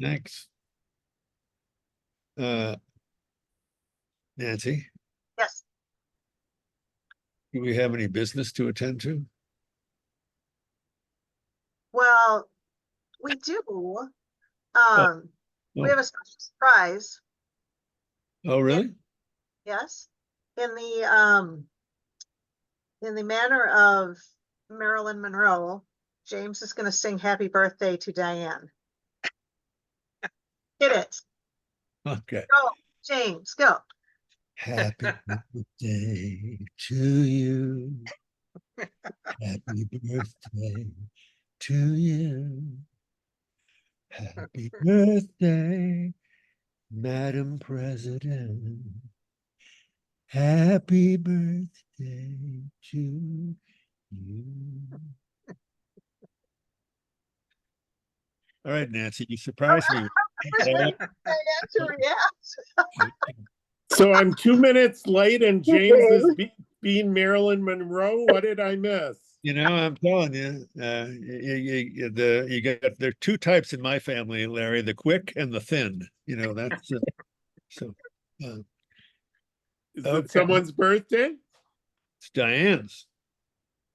Thanks. Nancy, Yes. do we have any business to attend to? Well, we do. Oh, We have oh, a special surprise. oh, really? Yes. In the manner of Marilyn Monroe, James is going to sing happy birthday to Diane. Hit it. Okay. Go, James, go. Happy birthday to you. Happy birthday to you. Happy birthday, Madam President. Happy birthday to you. All right, Nancy, you surprised me. I had to react. So I'm 2 minutes late and Hey, James is James. being Marilyn Monroe. What did I miss? You know, I'm telling you, you got there are two types in my family, Larry: the quick and the thin. You know, that's so. Uh, Is okay, it someone's birthday? it's Diane's.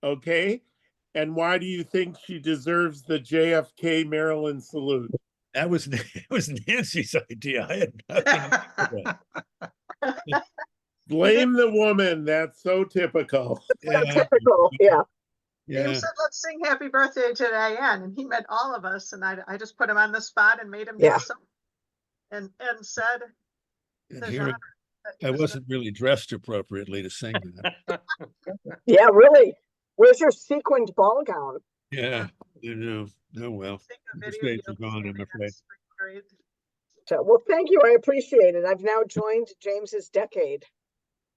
Okay. And why do you think she deserves the JFK Maryland salute? That was it was Nancy's idea. I had nothing to do with Blame the woman. That's so typical. that. Yeah, Typical, yeah. yeah. James said, let's sing happy birthday to Diane. And he met all of us. And I just put him on the spot and made him Yeah. do something. And said, And the here genre that he I was wasn't really dressed appropriately to sing that. Yeah, really. Where's your sequined ball gown? Yeah, you know. Oh well, gonna sing a the video days you are gone, I'm in afraid. spring grade. So, well, thank you. I appreciate it. I've now joined James's decade.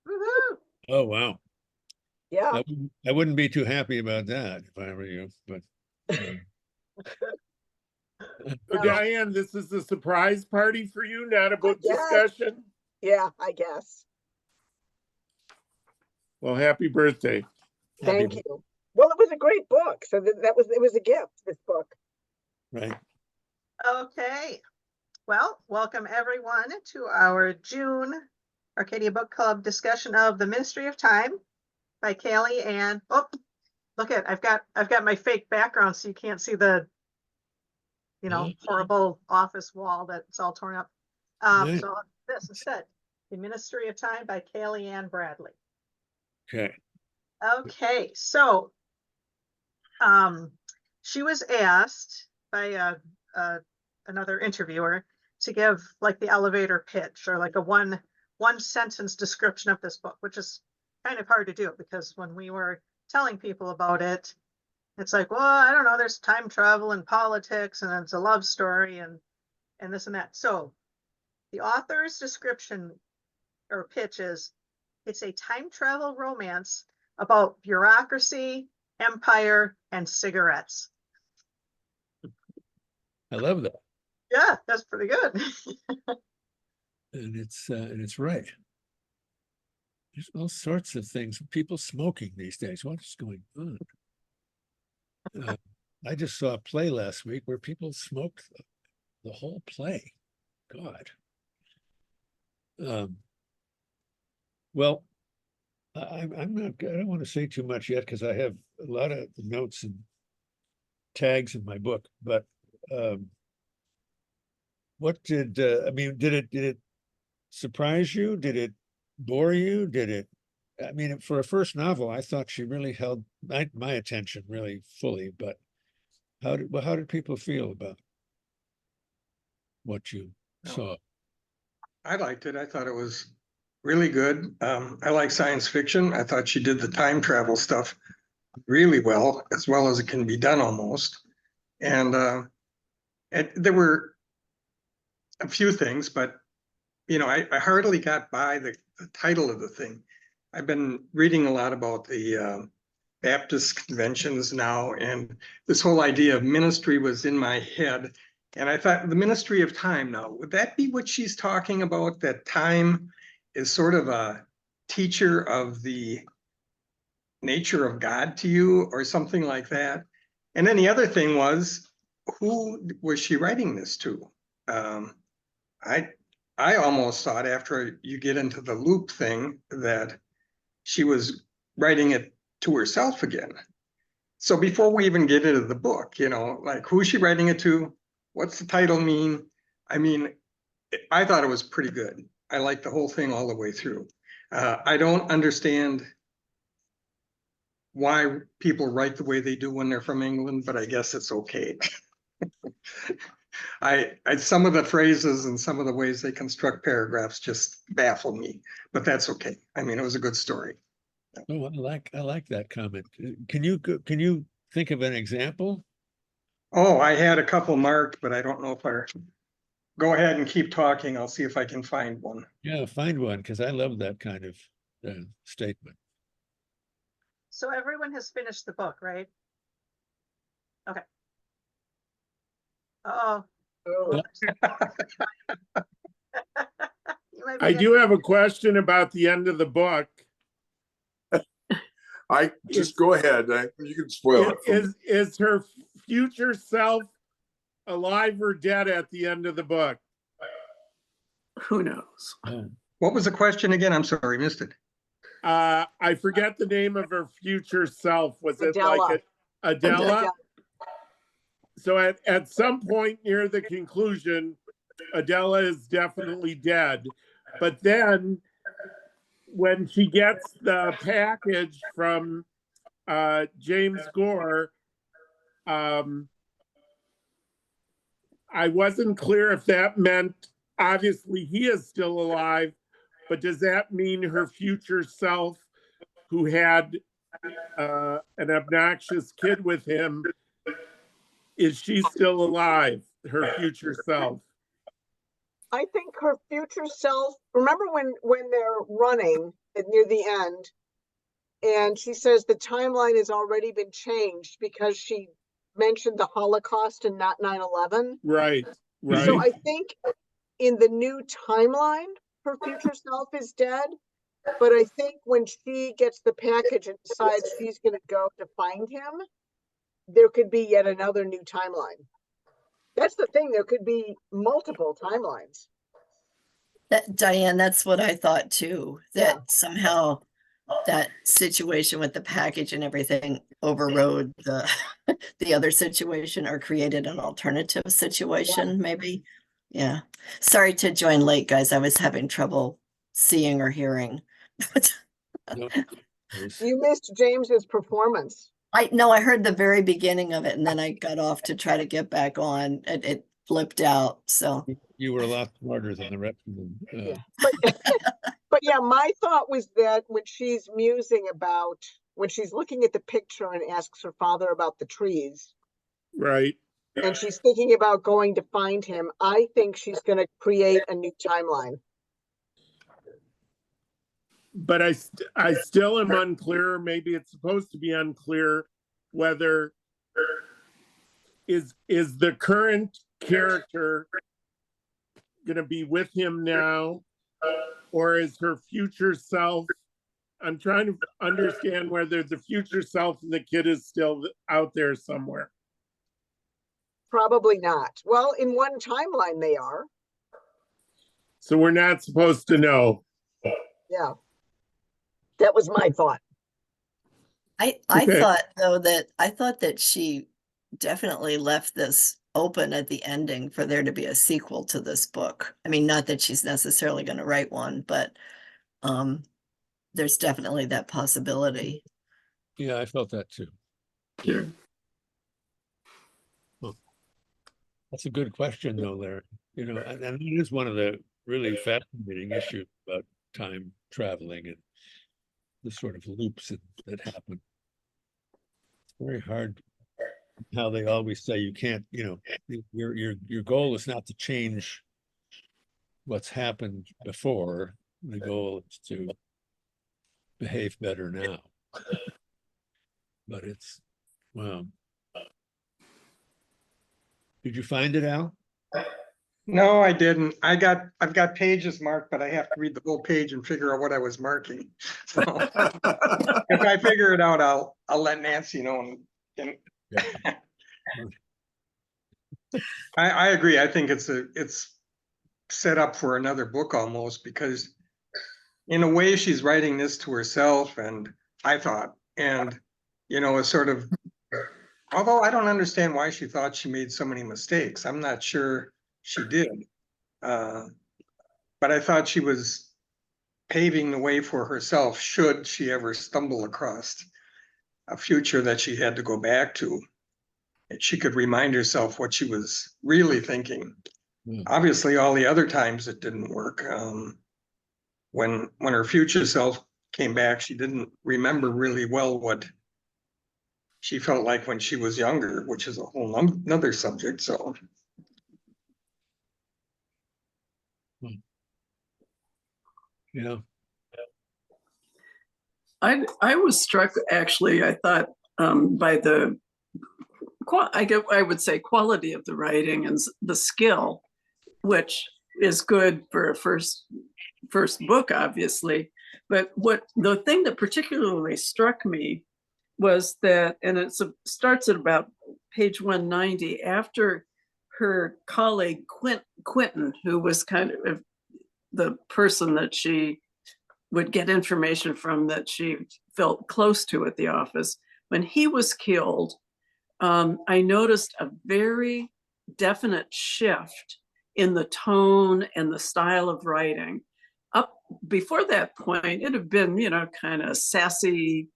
Woohoo! Oh wow. Yeah. I wouldn't be too happy about that if I were you, but So Diane, this is a surprise party for you, not a book Yes. discussion. Yeah, I guess. Well, happy birthday. Thank you. Well, it was a great book. So it was a gift, this book. Right. Okay. Well, welcome everyone to our June Arcadia Book Club discussion of The Ministry of Time by Kaliane. Oh, look at I've got my fake background so you can't see the horrible office wall that's all torn up. So this instead, The Ministry of Time by Kaliane Bradley. Okay. Okay, so she was asked by another interviewer to give like the elevator pitch or like a one sentence description of this book, which is kind of hard to do because when we were telling people about it, it's like, well, I don't know, there's time travel and politics and it's a love story and this and that. So the author's description or pitch is, it's a time travel romance about bureaucracy, empire, and cigarettes. I love that. Yeah, that's pretty good. And it's right. There's all sorts of things. People smoking these days. What is going on? I just saw a play last week where people smoked the whole play. God. Well, I'm not. I don't want to say too much yet because I have a lot of notes and tags in my book. But what did I mean? Did it surprise you? Did it bore you? Did it? I mean, for a first novel, I thought she really held my attention really fully. But how did people feel about what you saw? I liked it. I thought it was really good. I like science fiction. I thought she did the time travel stuff really well as it can be done almost. And there were a few things, but I hardly got by the title of the thing. I've been reading a lot about the Baptist conventions now, and this whole idea of ministry was in my head. And I thought, the ministry of time now, would that be what she's talking about? That time is sort of a teacher of the nature of God to you or something like that? And then the other thing was, who was she writing this to? I almost thought after you get into the loop thing that she was writing it to herself again. So before we even get into the book, you know, like who's she writing it to? What's the title mean? I mean, I thought it was pretty good. I liked the whole thing all the way through. I don't understand why people write the way they do when they're from England, but I guess it's okay. Some of the phrases and some of the ways they construct paragraphs just baffle me, but that's okay. I mean, it was a good story. Oh, I like that comment. Can you think of an example? Oh, I had a couple marked, but I don't know if I go ahead and keep talking. I'll see if I can find one. Yeah, find one, because I love that kind of statement. So everyone has finished the book, right? Okay. Uh-oh. Oh, You might be I do have a question about the end of the book. I just go ahead. You can spoil it. For me. Is her future self alive or dead at the end of the book? Who knows? Oh, What was the question again? I'm sorry, missed it. I forget the name of her future self. Was it Adela. like Adela? Adela. So at some point near the conclusion, Adela is definitely dead. But then when she gets the package from James Gore, I wasn't clear if that meant, obviously he is still alive, but does that mean her future self, who had an obnoxious kid with him, is she still alive, her future self? I think her future self, remember when they're running near the end, and she says the timeline has already been changed because she mentioned the Holocaust and not 9/11. Right, right. So I think in the new timeline, her future self is dead. But I think when she gets the package and decides she's going to go to find him, there could be yet another new timeline. That's the thing. There could be multiple timelines. Diane, that's what I thought too, that Yeah. somehow that situation with the package and everything overrode the the other situation or created an alternative situation, maybe. Yeah. Sorry to join late, guys. I was having trouble seeing or hearing. no. You missed James's performance. I heard the very beginning of it and then I got off to try to get back on. It flipped out. So You were a lot smarter than the rest of them. But yeah, my thought was that when she's musing about, when she's looking at the picture and asks her father about the trees, Right. and she's thinking about going to find him, I think she's going to create a new timeline. But I still am unclear, maybe it's supposed to be unclear, whether is the current character going to be with him now, or is her future self? I'm trying to understand whether the future self and the kid is still out there somewhere. Probably not. Well, in one timeline they are. So we're not supposed to know. Yeah. That was my thought. I Okay. thought that she definitely left this open at the ending for there to be a sequel to this book. I mean, not that she's necessarily going to write one, but there's definitely that possibility. Yeah, I felt that too. Yeah. Well, that's a good question, though, Larry. You know, and it is one of the really fascinating issues about time traveling and the sort of loops that happen. It's very hard. How they always say you can't, you know, your goal is not to change what's happened before. The goal is to behave better now. But it's, wow. Did you find it, Al? No, I didn't. I've got pages marked, but I have to read the whole page and figure out what I was marking. So if I figure it out, I'll let Nancy know. And Yeah. I agree. I think it's set up for another book almost, because in a way she's writing this to herself, and I thought, and it's sort of, although I don't understand why she thought she made so many mistakes. I'm not sure she did. But I thought she was paving the way for herself should she ever stumble across a future that she had to go back to. And she could remind herself what she was really thinking. Obviously, all the other times it didn't work. When her future self came back, she didn't remember really well what she felt like when she was younger, which is a whole another subject. So Yeah. I was struck, actually, I thought, by the I would say quality of the writing and the skill, which is good for a first book, obviously. But the thing that particularly struck me was that, and it starts at about page 190, after her colleague Quentin, who was kind of the person that she would get information from, that she felt close to at the office, when he was killed, I noticed a very definite shift in the tone and the style of writing. Up before that point, it had been, kind of sassy,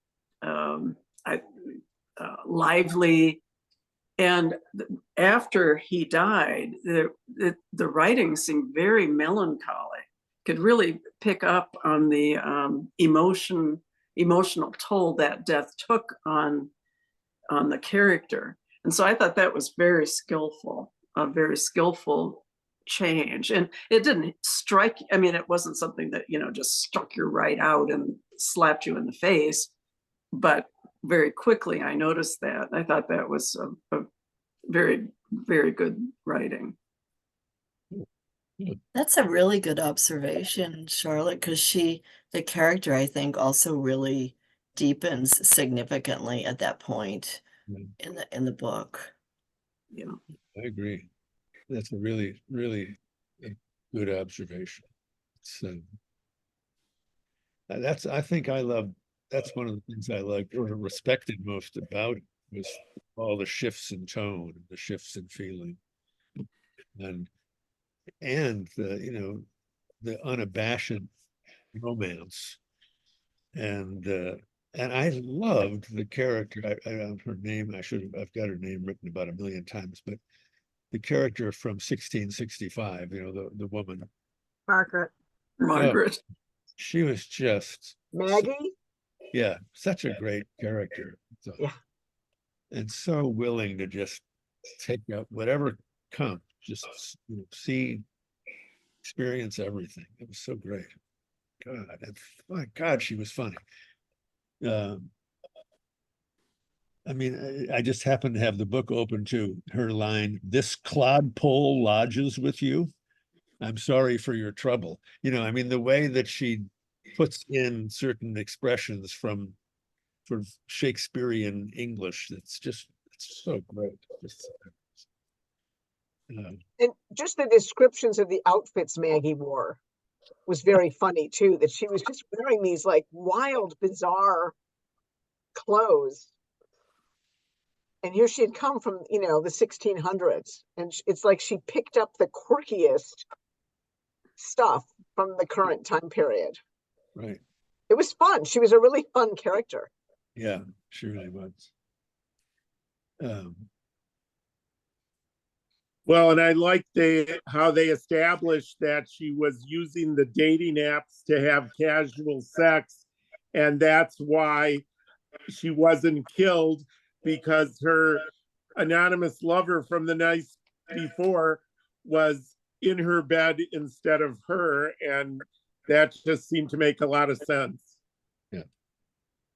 lively. And after he died, the writing seemed very melancholy. Could really pick up on the emotional toll that death took on the character. And so I thought that was very skillful, a very skillful change. And it didn't strike, it wasn't something that, just struck you right out and slapped you in the face. But very quickly I noticed that. I thought that was a very, very good writing. That's a really good observation, Charlotte, because the character, I think, also really deepens significantly at that point in the book. Yeah, I agree. That's a really, really good observation. That's one of the things I liked or respected most about it, was all the shifts in tone, the shifts in feeling, and the unabashed romance, and I loved the character. Her name, I've got her name written about 1,000,000 times, but the character from 1665, the woman, Margaret. she was just Maggie? Yeah, such a great character. So, Yeah. and so willing to just take out whatever comes, just experience everything. It was so great. God, my God, she was funny. I just happened to have the book open to her line, "This clodpole lodges with you. I'm sorry for your trouble." The way that she puts in certain expressions from sort of Shakespearean English, it's so great. And just the descriptions of the outfits Maggie wore was very funny too, that she was just wearing these like wild, bizarre clothes. And here she had come from, the 1600s. And it's like she picked up the quirkiest stuff from the current time period. Right. It was fun. She was a really fun character. Yeah, she really was. Well, and I like how they established that she was using the dating apps to have casual sex, and that's why she wasn't killed, because her anonymous lover from the night before was in her bed instead of her, and that just seemed to make a lot of sense.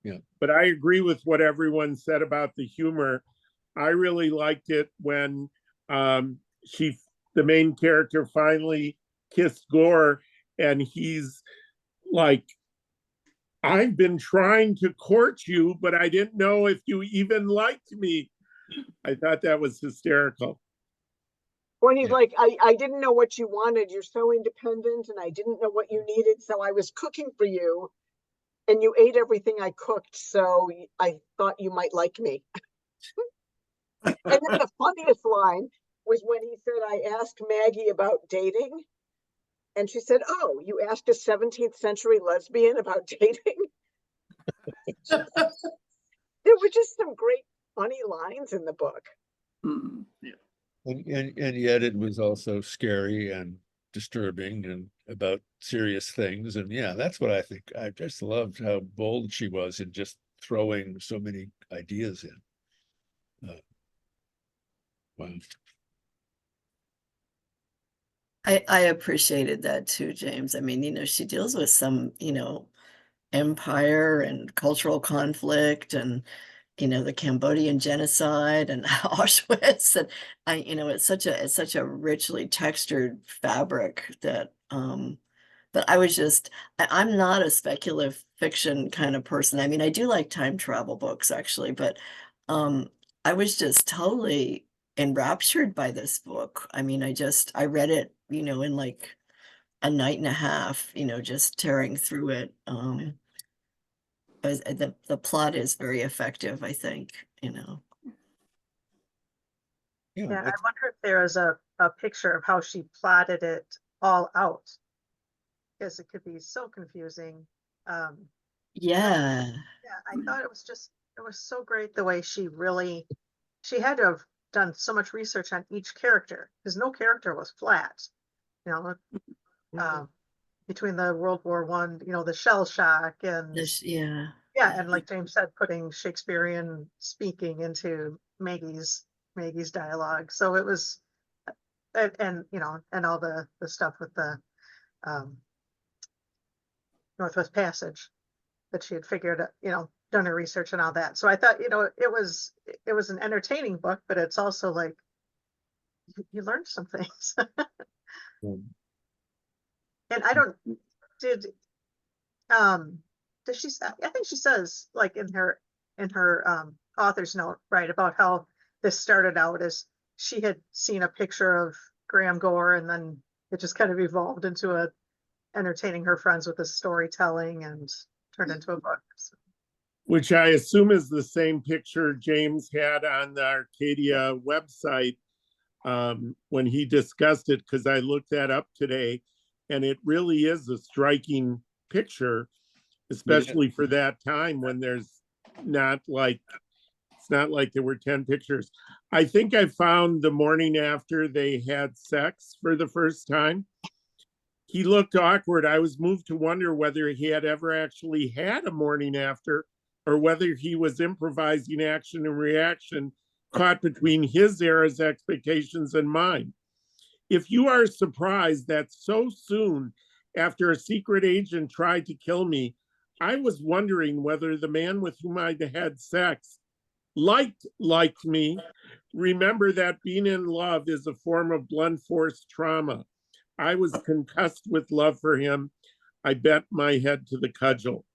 Yeah. But I agree with what everyone said about the humor. I really liked it when the main character finally kissed Gore, and he's like, "I've been trying to court you, but I didn't know if you even liked me." I thought that was hysterical. When he's Yeah. like, I didn't know what you wanted. You're so independent and I didn't know what you needed. So I was cooking for you and you ate everything I cooked. So I thought you might like me. And then the funniest line was when he said, I asked Maggie about dating. And she said, oh, you asked a 17th century lesbian about dating? There were just some great funny lines in the book. Yeah. And yet it was also scary and disturbing and about serious things. And yeah, that's what I think. I just loved how bold she was in just throwing so many ideas in. Wow. I appreciated that too, James. I mean, she deals with some, empire and cultural conflict and, the Cambodian genocide and Auschwitz. And it's such a richly textured fabric that, but I'm not a speculative fiction kind of person. I mean, I do like time travel books actually, but, um, I was just totally enraptured by this book. I mean, I read it, in like a night and a half, just tearing through it. The plot is very effective, I think. Yeah, Yeah, I wonder if there is a picture of how she plotted it all out, because it could be so confusing. Yeah. Yeah, I thought it was so great the way she had to have done so much research on each character, because no character was flat. You know, um, between the World War I, the shell shock and Yeah. yeah, and like James said, putting Shakespearean speaking into Maggie's dialogue. So it was, and all the stuff with the um, Northwest Passage that she had figured, done her research and all that. So I thought, it was an entertaining book, but it's also like you learned some things. And I don't did does she say, I think she says like in her author's note, right, about how this started out as she had seen a picture of Graham Gore and then it just kind of evolved into a entertaining her friends with the storytelling and turned into a book. So, Which I assume is the same picture James had on the Arcadia website when he discussed it, because I looked that up today, and it really is a striking picture, especially for that time when it's not like there were 10 pictures. I think I found the morning after they had sex for the first time. He looked awkward. I was moved to wonder whether he had ever actually had a morning after, or whether he was improvising action and reaction caught between his era's expectations and mine. If you are surprised that so soon after a secret agent tried to kill me, I was wondering whether the man with whom I had sex liked me. Remember that being in love is a form of blunt force trauma. I was concussed with love for him. I bet my head to the cudgel.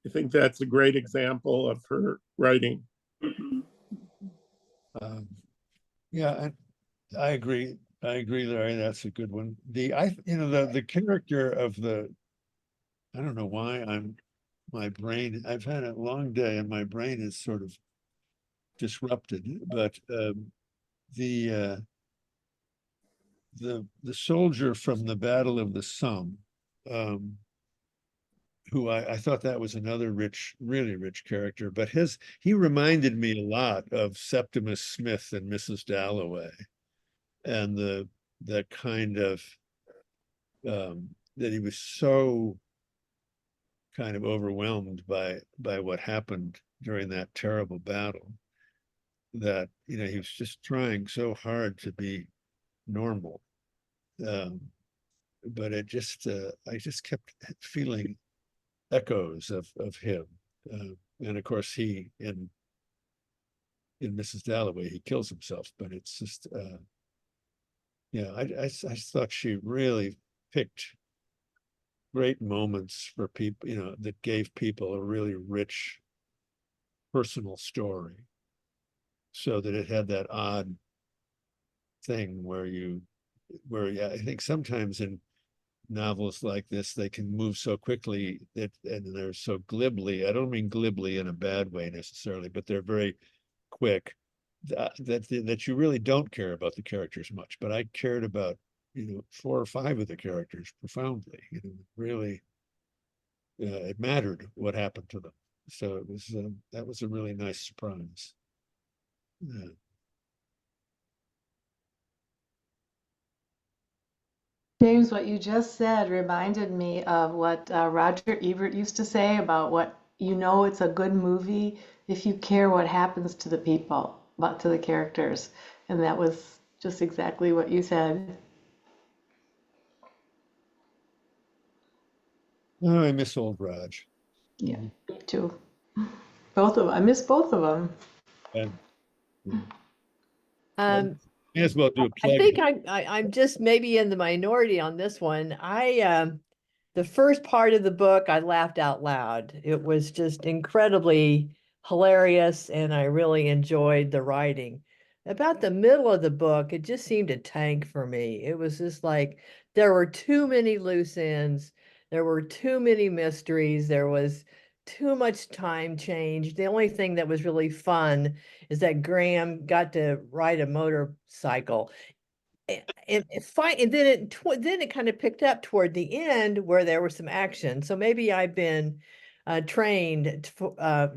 I think that's a great example of her writing. Yeah, I agree. I agree, Larry. That's a good one. The character of I don't know why my brain. I've had a long day and my brain is sort of disrupted. But the the soldier from the Battle of the Somme, um, who I thought that was another really rich character, but he reminded me a lot of Septimus Smith and Mrs. Dalloway, and the kind of that he was so kind of overwhelmed by what happened during that terrible battle that he was just trying so hard to be normal, but I just kept feeling echoes of him. And of course, he in Mrs. Dalloway, he kills himself. But it's just, I thought she really picked great moments for people, that gave people a really rich personal story, so that it had that odd thing where yeah, I think sometimes in novels like this, they can move so quickly and they're so glibly. I don't mean glibly in a bad way necessarily, but they're very quick that you really don't care about the characters much. But I cared about 4 or 5 of the characters profoundly. Really, it mattered what happened to them. So it was that was a really nice surprise. Yeah. James, what you just said reminded me of what Roger Ebert used to say about it's a good movie if you care what happens to the people, to the characters. And that was just exactly what you said. Oh, I miss old Raj. Yeah, me too. Both of them. I miss both of them. And Um, may as well do a I plug. think I'm just maybe in the minority on this one. The first part of the book I laughed out loud. It was just incredibly hilarious, and I really enjoyed the writing. About the middle of the book, it just seemed to tank for me. It was just like there were too many loose ends, there were too many mysteries, there was too much time change. The only thing that was really fun is that Graham got to ride a motorcycle. And then it kind of picked up toward the end where there was some action. So maybe I've been trained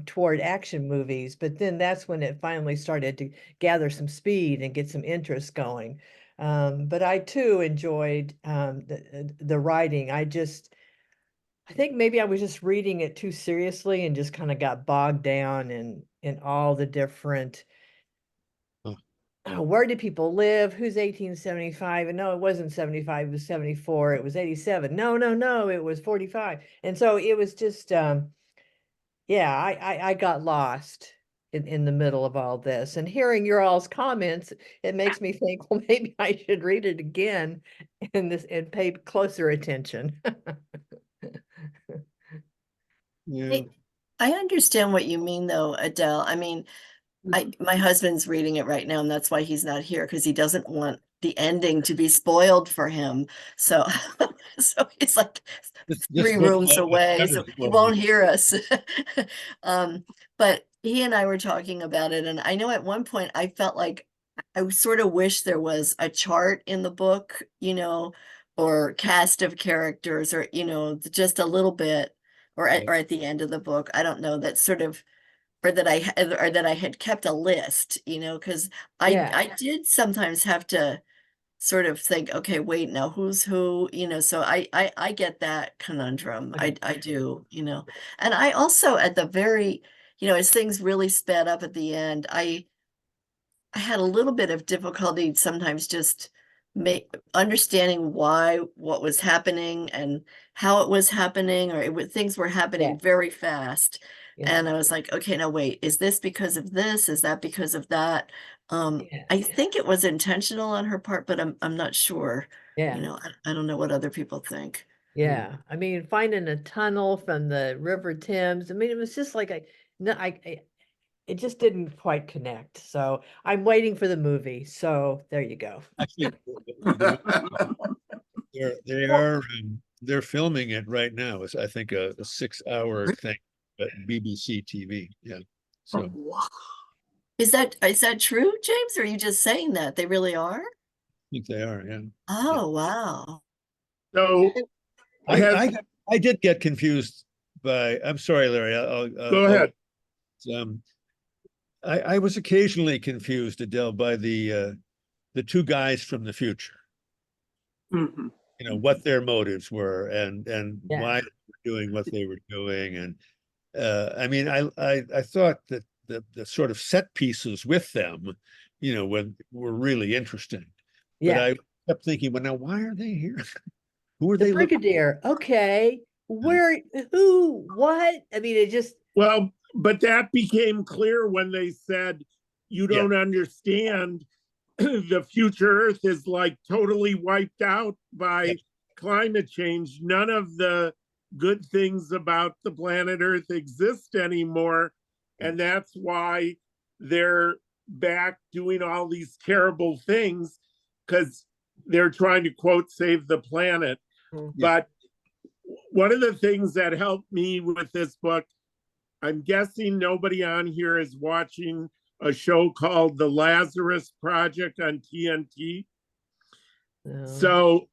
toward action movies, but then that's when it finally started to gather some speed and get some interest going. But I too enjoyed the writing. I think maybe I was just reading it too seriously and just kind of got bogged down in all the different where did people live? Who's 1875? And no, it wasn't 75, it was 74, it was 87. No, it was 45. And so it was just yeah, I got lost in the middle of all this. And hearing your all's comments, it makes me think, well, maybe I should read it again and pay closer attention. Yeah. I understand what you mean though, Adele. I mean, my husband's reading it right now, and that's why he's not here, because he doesn't want the ending to be spoiled for him. So so he's like This 3 book rooms away, so he won't hear us. But he and I were talking about it, and I know at one point I felt like I sort of wish there was a chart in the book, or cast of characters, or just a little bit, or at the end of the book. I don't know, that sort of, or that I had kept a list, because Yeah. I did sometimes have to sort of think, okay, wait, now who's who, so I get that conundrum. I do, and I also at the very, as things really sped up at the end, I had a little bit of difficulty sometimes just understanding what was happening and how it was happening, or things were happening Yeah. very fast. Yeah. And I was like, okay, now wait, is this because of this? Is that because of that? I think it was intentional on her part, but I'm not sure. Yeah. I don't know what other people think. Yeah, I mean, finding a tunnel from the River Thames. I mean, it was just like it just didn't quite connect. So I'm waiting for the movie. So there you go. Actually, they're filming it right now. It's, I think, a 6-hour thing at BBC TV. Yeah. So Is that true, James? Or are you just saying that? They really are? I think they are. Yeah. Oh, wow. So I did get confused by. I'm sorry, Larry. go ahead. I was occasionally confused, Adele, by the 2 guys from the future. Mhm. What their motives were and Yeah. why they were doing what they were doing. And I mean, I thought that the sort of set pieces with them, when were really interesting. But Yeah. I kept thinking, well, now why are they here? Who are The they looking? Brigadier. Okay. Where, who, what? I mean, it just, Well, but that became clear when they said, you don't understand, the future Earth is like totally wiped out by climate change. None of the good things about the planet Earth exist anymore. And that's why they're back doing all these terrible things. because they're trying to, quote, save the planet. Mm. But one of the things that helped me with this book, I'm guessing nobody on here is watching a show called The Lazarus Project on TNT. No. So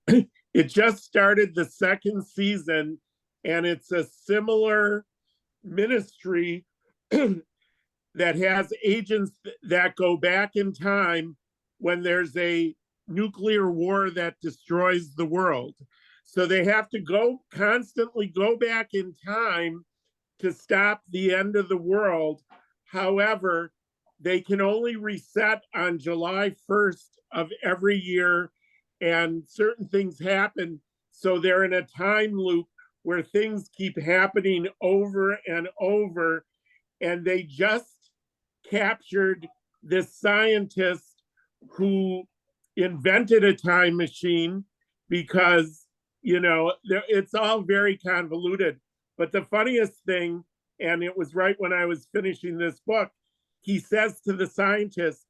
it just started the second season, and it's a similar ministry that has agents that go back in time when there's a nuclear war that destroys the world. So they have to constantly go back in time to stop the end of the world. However, they can only reset on July 1st of every year, and certain things happen. So they're in a time loop where things keep happening over and over. And they just captured this scientist who invented a time machine because, it's all very convoluted. But the funniest thing, and it was right when I was finishing this book, he says to the scientist,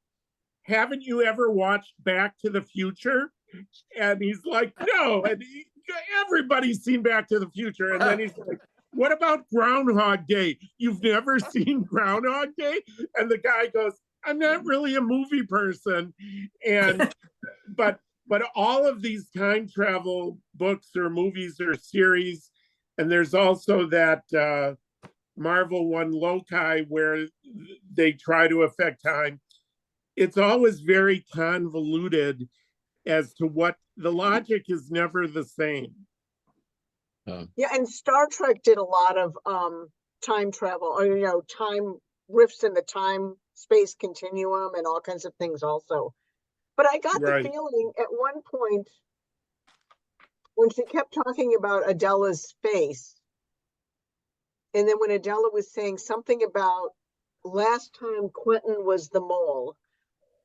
"Haven't you ever watched Back to the Future?" And he's like, "No." And everybody's seen Back to the Future. And then he's like, "What about Groundhog Day? You've never seen Groundhog Day?" And the guy goes, "I'm not really a movie person." And but all of these time travel books or movies or series, and there's also that Marvel one, Loki, where they try to affect time. It's always very convoluted as to what the logic is never the same. Yeah, and Star Trek did a lot of time travel, or time rifts in the time space continuum and all kinds of things also. But I got the feeling at one point when she kept talking about Adela's face, and then when Adela was saying something about last time Quentin was the mole,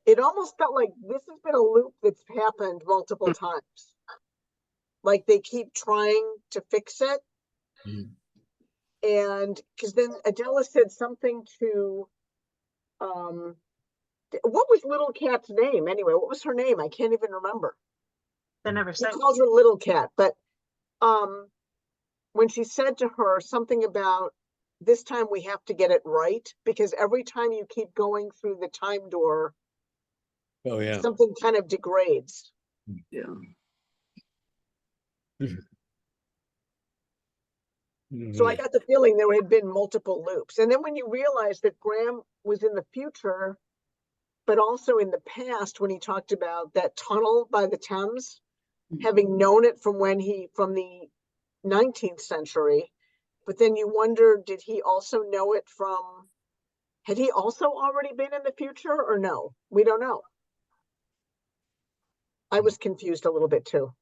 it almost felt like this has been a loop that's happened multiple times. Like they keep trying to fix it. Mm. And because then Adela said something to, what was Little Cat's name anyway? What was her name? I can't even remember. They never He said. calls her Little Cat, but when she said to her something about this time we have to get it right, because every time you keep going through the time door, Oh yeah. something kind of degrades. Yeah. So I got the feeling there had been multiple loops. And then when you realize that Graham was in the future, but also in the past, when he talked about that tunnel by the Thames, having known it from the 19th century, but then you wonder, did he also know it had he also already been in the future or no? We don't know. I was confused a little bit too.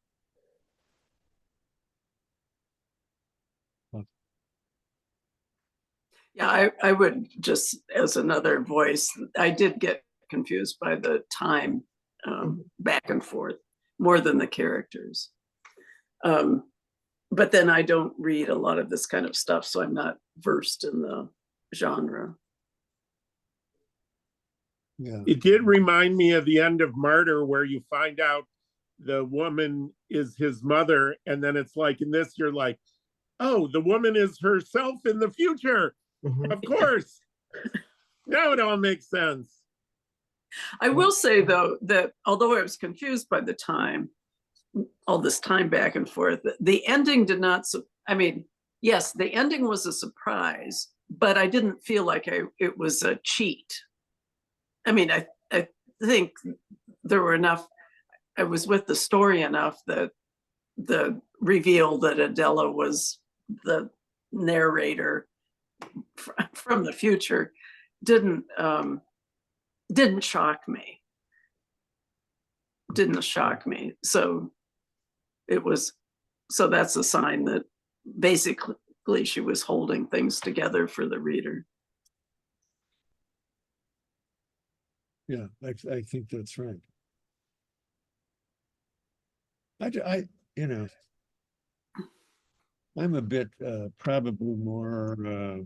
Yeah, I would just, as another voice, I did get confused by the time back and forth more than the characters. But then I don't read a lot of this kind of stuff, so I'm not versed in the genre. Yeah. It did remind me of the end of Martyr, where you find out the woman is his mother, and then it's like in this, you're like, oh, the woman is herself in the future. Of course. Now it all makes sense. I will say, though, that although I was confused by the time, all this time back and forth, the ending did not, yes, the ending was a surprise, but I didn't feel like it was a cheat. I mean, I think there were enough, I was with the story enough that the reveal that Adela was the narrator from the future didn't shock me. So that's a sign that basically she was holding things together for the reader. Yeah, I think that's right. I'm a bit probably more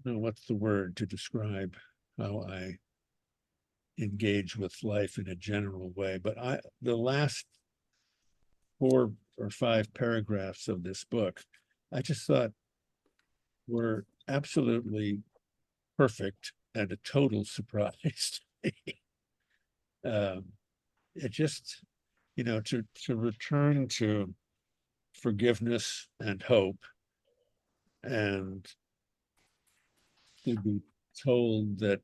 what's the word to describe? how I engage with life in a general way. But the last 4 or 5 paragraphs of this book, I just thought were absolutely perfect and a total surprise to me. It just, to return to forgiveness and hope, and to be told that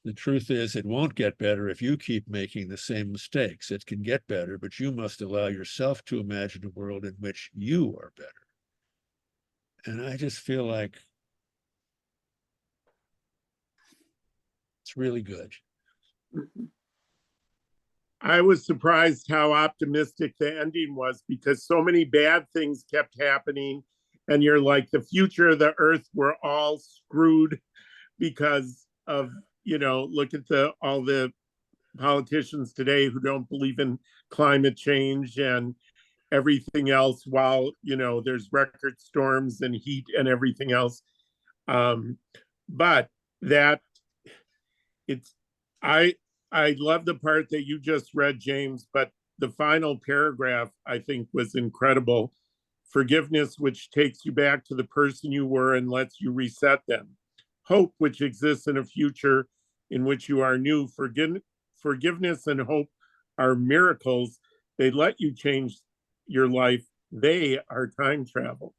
the truth is it won't get better if you keep making the same mistakes. It can get better, but you must allow yourself to imagine a world in which you are better. And I just feel like it's really good. I was surprised how optimistic the ending was, because so many bad things kept happening. And you're like, the future of the earth, we're all screwed because of, look at all the politicians today who don't believe in climate change and everything else, while, there's record storms and heat and everything else. But that I love the part that you just read, James, but the final paragraph I think was incredible. Forgiveness, which takes you back to the person you were and lets you reset them. Hope, which exists in a future in which you are new. Forgiveness and hope are miracles. They let you change your life. They are time travel.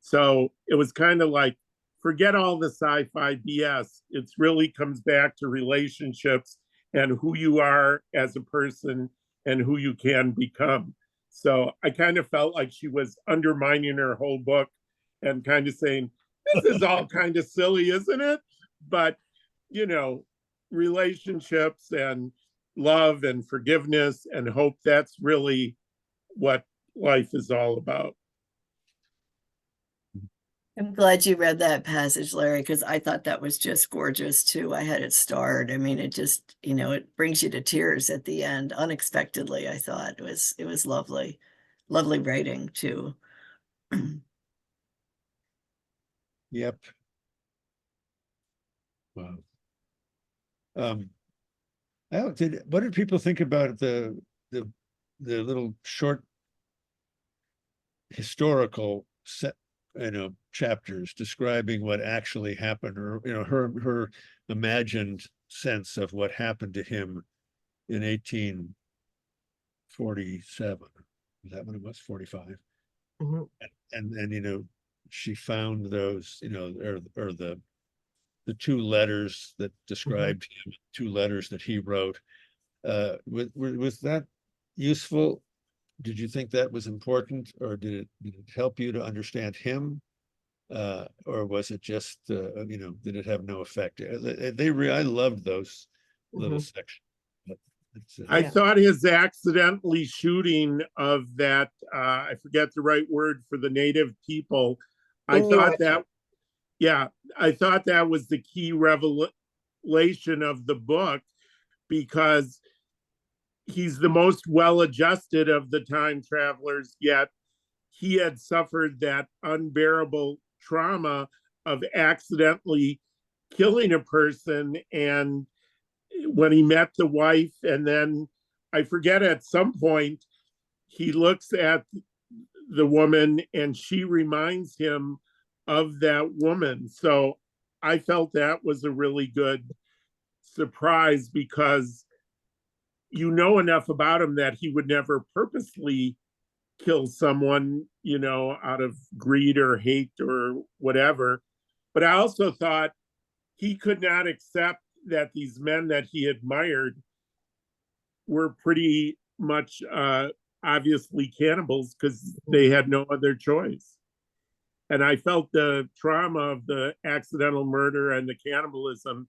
So it was kind of like, forget all the sci-fi BS. It really comes back to relationships and who you are as a person and who you can become. So I kind of felt like she was undermining her whole book and kind of saying, this is all kind of silly, isn't it? But, relationships and love and forgiveness and hope, that's really what life is all about. I'm glad you read that passage, Larry, because I thought that was just gorgeous too. I had it starred. I mean, it just, it brings you to tears at the end unexpectedly. I thought it was lovely, lovely writing too. Yep. Wow. What did people think about the little short historical set, chapters describing what actually happened, or her imagined sense of what happened to him in 1847? Is that when it was? 45? Mm-hmm. And she found those, or the 2 letters that described him, 2 letters that he wrote. Was that useful? Did you think that was important, or did it help you to understand him, or was it just did it have no effect? I loved those little sections. I thought his accidentally shooting of that, I forget the right word for the native people. I thought that was the key revelation of the book, because he's the most well-adjusted of the time travelers, yet he had suffered that unbearable trauma of accidentally killing a person. And when he met the wife, and then I forget, at some point he looks at the woman and she reminds him of that woman. So I felt that was a really good surprise, because enough about him that he would never purposely kill someone, out of greed or hate or whatever. But I also thought he could not accept that these men that he admired were pretty much obviously cannibals, because they had no other choice. And I felt the trauma of the accidental murder and the cannibalism.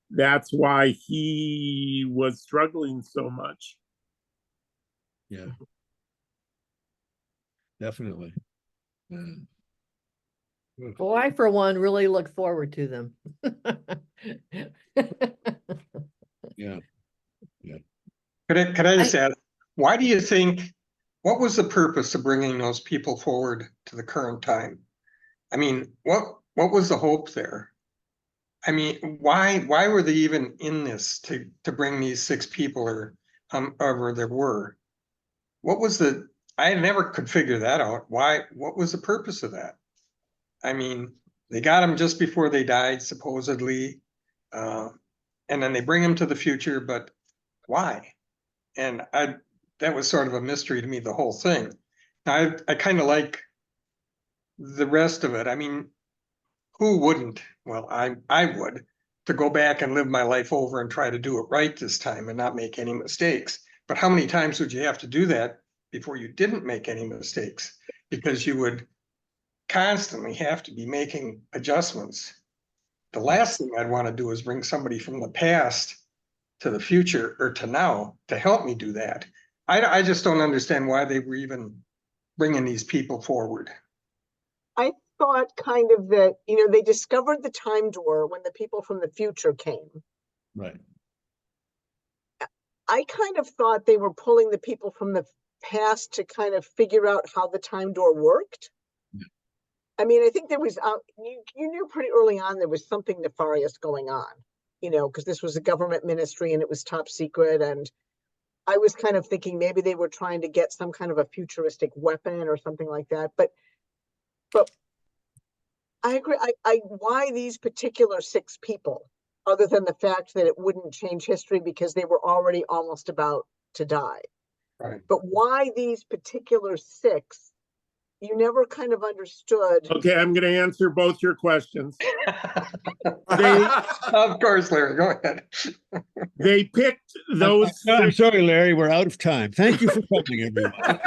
That's why he was struggling so much. Yeah, definitely. Well, I, for one, really look forward to them. Yeah. Could I just add, why do you think, what was the purpose of bringing those people forward to the current time? I mean, what was the hope there? I mean, why were they even in this to bring these 6 people or however there were? What was I never could figure that out. What was the purpose of that? I mean, they got them just before they died, supposedly. And then they bring them to the future, but why? And that was sort of a mystery to me, the whole thing. I kind of like the rest of it. I mean, who wouldn't? Well, I would, to go back and live my life over and try to do it right this time and not make any mistakes. But how many times would you have to do that before you didn't make any mistakes? Because you would constantly have to be making adjustments. The last thing I'd want to do is bring somebody from the past to the future or to now to help me do that. I just don't understand why they were even bringing these people forward. I thought kind of that, you know, they discovered the time door when the people from the future came. Right. I kind of thought they were pulling the people from the past to kind of figure out how the time door worked. I mean, I think there was, you knew pretty early on there was something nefarious going on, you know, because this was a government ministry and it was top secret. And I was kind of thinking maybe they were trying to get some kind of a futuristic weapon or something like that. But I agree. Why these particular 6 people, other than the fact that it wouldn't change history because they were already almost about to die. Right. But why these particular 6? You never kind of understood. Okay, I'm going to answer both your questions. Of course, Larry, go ahead. They picked those. I'm sorry, Larry, we're out of time. Thank you for coming, everyone.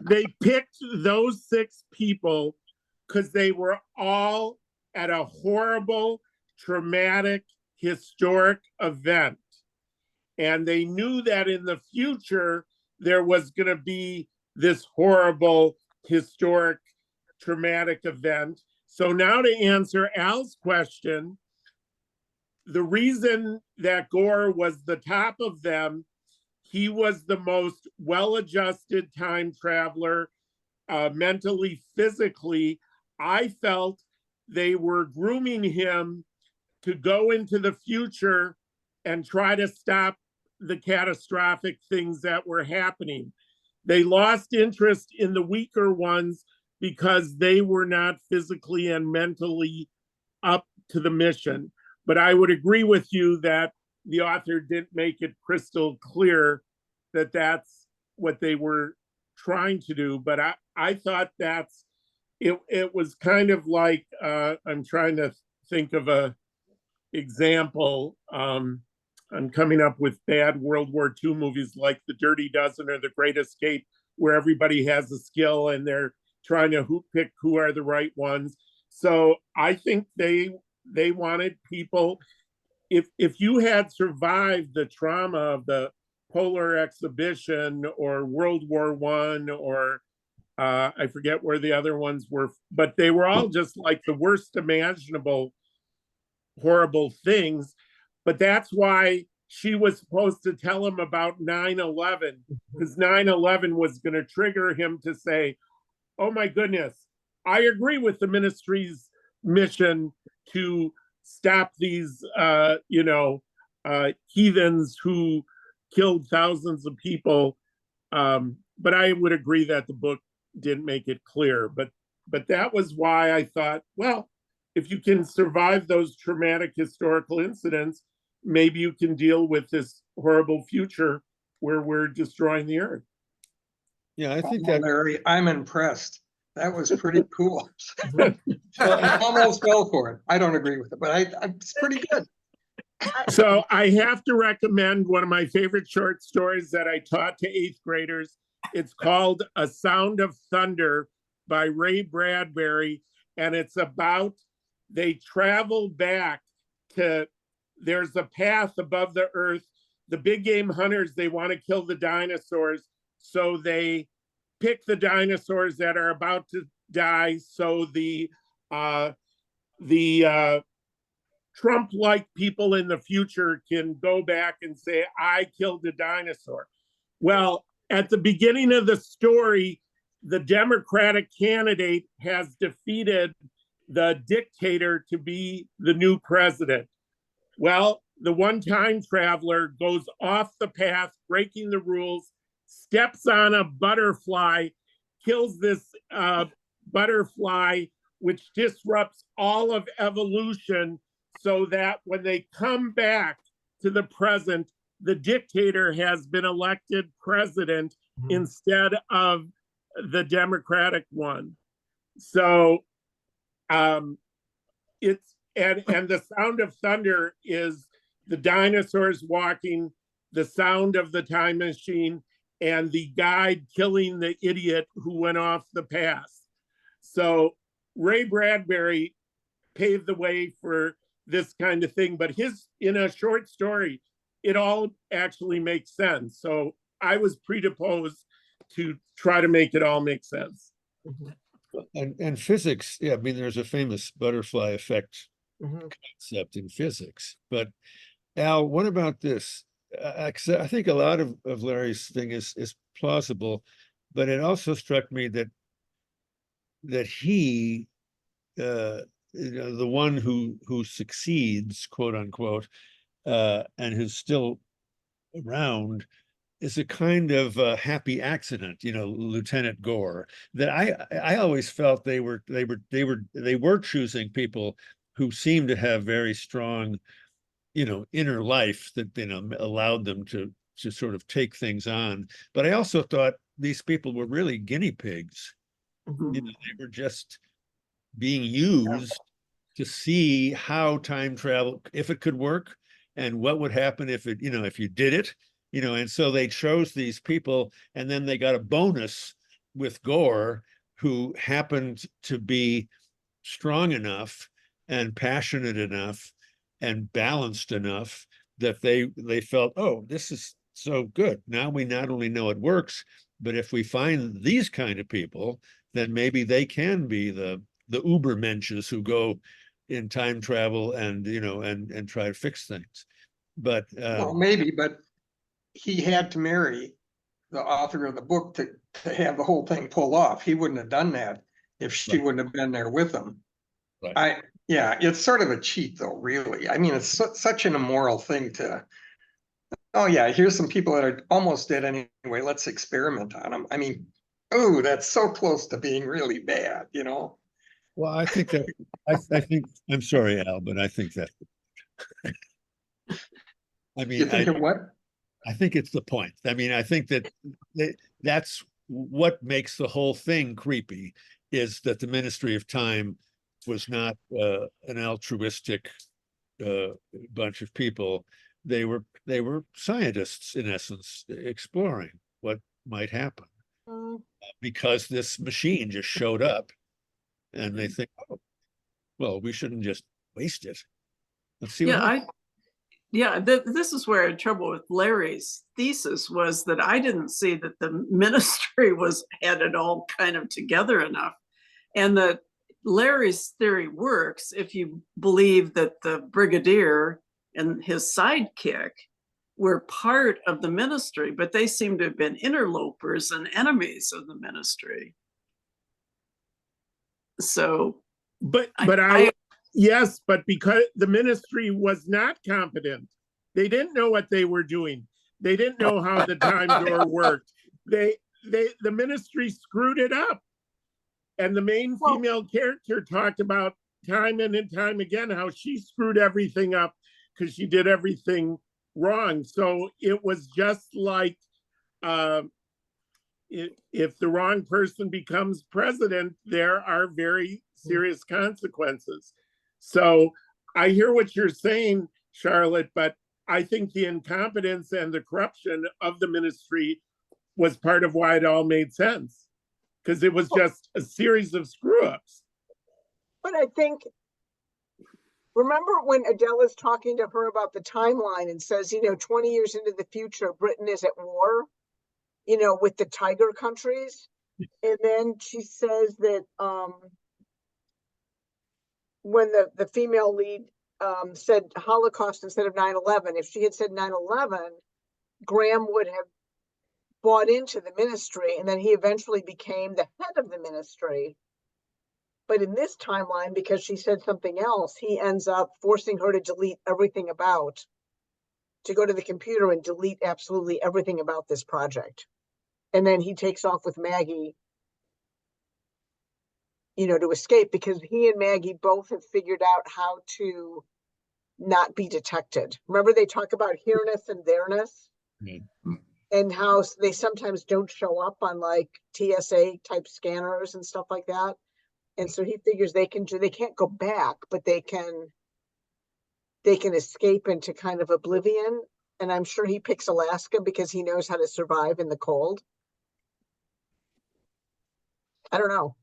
They picked those 6 people because they were all at a horrible, traumatic, historic event. And they knew that in the future, there was going to be this horrible, historic, traumatic event. So now to answer Al's question, the reason that Gore was the top of them, he was the most well-adjusted time traveler, mentally, physically. I felt they were grooming him to go into the future and try to stop the catastrophic things that were happening. They lost interest in the weaker ones because they were not physically and mentally up to the mission. But I would agree with you that the author didn't make it crystal clear that that's what they were trying to do. But I thought it was kind of like, I'm trying to think of a example. I'm coming up with bad World War II movies like The Dirty Dozen or The Great Escape, where everybody has a skill and they're trying to pick who are the right ones. So I think they wanted people, if you had survived the trauma of the Polar Exhibition or World War I, or I forget where the other ones were, but they were all just like the worst imaginable horrible things. But that's why she was supposed to tell him about 9/11, because 9/11 was going to trigger him to say, oh my goodness, I agree with the ministry's mission to stop these, heathens who killed thousands of people. But I would agree that the book didn't make it clear. But that was why I thought, well, if you can survive those traumatic historical incidents, maybe you can deal with this horrible future where we're destroying the earth. Yeah, I think that, Larry, I'm impressed. That was pretty cool. I almost fell for it. I don't agree with it, but it's pretty good. So I have to recommend one of my favorite short stories that I taught to 8th graders. It's called A Sound of Thunder by Ray Bradbury. And it's about, they travel back to, there's a path above the earth. The big game hunters, they want to kill the dinosaurs. So they pick the dinosaurs that are about to die. So the Trump-like people in the future can go back and say, I killed a dinosaur. Well, at the beginning of the story, the Democratic candidate has defeated the dictator to be the new president. Well, the one time traveler goes off the path, breaking the rules, steps on a butterfly, kills this butterfly, which disrupts all of evolution, so that when they come back to the present, the dictator has been elected president instead of the Democratic one. So it's and the sound of thunder is the dinosaurs walking, the sound of the time machine, and the guide killing the idiot who went off the path. So Ray Bradbury paved the way for this kind of thing, but in a short story, it all actually makes sense. So I was predisposed to try to make it all make sense. And physics, yeah, I mean, there's a famous butterfly effect concept in physics. But Al, what about this? I think a lot of Larry's thing is plausible, but it also struck me that he, the one who succeeds, quote unquote, and who's still around, is a kind of happy accident, Lieutenant Gore. That I always felt they were choosing people who seemed to have very strong, inner life that allowed them to sort of take things on. But I also thought these people were really guinea pigs. They were just being used to see how time travel, if it could work, and what would happen if if you did it. And so they chose these people, and then they got a bonus with Gore, who happened to be strong enough and passionate enough and balanced enough that they felt, oh, this is so good. Now we not only know it works, but if we find these kind of people, then maybe they can be the Ubermenches who go in time travel and and try to fix things. But well, maybe, but he had to marry the author of the book to have the whole thing pull off. He wouldn't have done that if she wouldn't have been there with him. Right. Yeah, it's sort of a cheat though, really. I mean, it's such an immoral thing to, oh yeah, here's some people that are almost dead anyway, let's experiment on them. I mean, oh, that's so close to being really bad, Well, I think that I think I'm sorry, Al, but I think that I mean, you think of what? I think it's the point. I mean, I think that's what makes the whole thing creepy, is that the Ministry of Time was not an altruistic bunch of people. They were scientists, in essence, exploring what might happen, because this machine just showed up, and they think, oh, well, we shouldn't just waste it. Let's see what happens. This is where I had trouble with Larry's thesis, was that I didn't see that the ministry had it all kind of together enough, and that Larry's theory works if you believe that the brigadier and his sidekick were part of the ministry, but they seem to have been interlopers and enemies of the ministry. So, yes, but because the ministry was not competent, they didn't know what they were doing. They didn't know how the time door worked. The ministry screwed it up. And the main female character talked about time and time again how she screwed everything up because she did everything wrong. So it was just like, if the wrong person becomes president, there are very serious consequences. So I hear what you're saying, Charlotte, but I think the incompetence and the corruption of the ministry was part of why it all made sense, because it was just a series of screw-ups. But I think, remember when Adele is talking to her about the timeline and says, 20 years into the future, Britain is at war, with the tiger countries. And then she says that when the female lead said Holocaust instead of 9/11, if she had said 9/11, Graham would have bought into the ministry, and then he eventually became the head of the ministry. But in this timeline, because she said something else, he ends up forcing her to delete everything to go to the computer and delete absolutely everything about this project. And then he takes off with Maggie, to escape, because he and Maggie both have figured out how to not be detected. Remember, they talk about here-ness and there-ness, and how they sometimes don't show up on like TSA type scanners and stuff like that. And so he figures they can't go back, but they can escape into kind of oblivion. And I'm sure he picks Alaska because he knows how to survive in the cold. I don't know.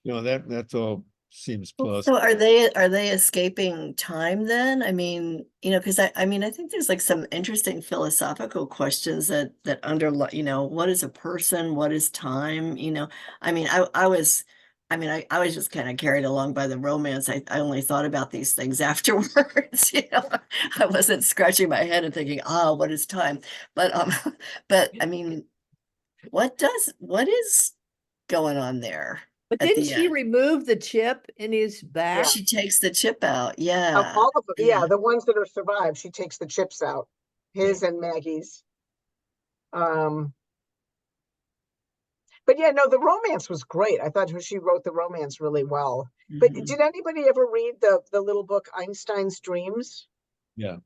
That's all seems So plausible. are they escaping time then? I mean, because I think there's like some interesting philosophical questions that underlie, what is a person? What is time? I mean, I was just kind of carried along by the romance. I only thought about these things afterwards, I wasn't scratching my head and thinking, what is time? But I mean, what is going on there? But At didn't the she end? remove the chip in his back? She takes the chip out. Of Yeah. all of them, Yeah. the ones that are survived, she takes the chips out, his and Maggie's. But yeah, no, the romance was great. I thought she wrote the romance really well. But Mhm. did anybody ever read the little book Einstein's Dreams? Yeah.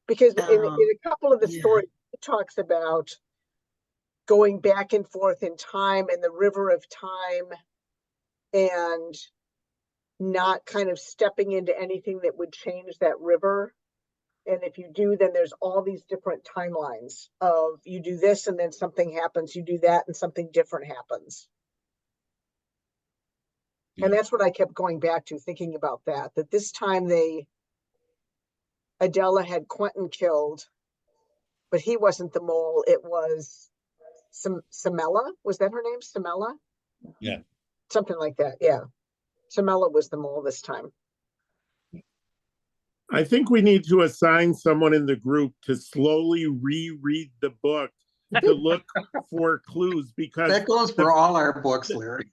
Because in a couple of the Yeah. stories, it talks about going back and forth in time and the river of time, and not kind of stepping into anything that would change that river. And if you do, then there's all these different timelines of you do this and then something happens, you do that and something different happens. And that's what I kept going back to, thinking about that this time Adela had Quentin killed, but he wasn't the mole. It was Samela. Was that her name? Samela? Yeah. Something like that. Yeah. Samela was the mole this time. I think we need to assign someone in the group to slowly reread the book to look for clues, because That goes for all our books, Larry.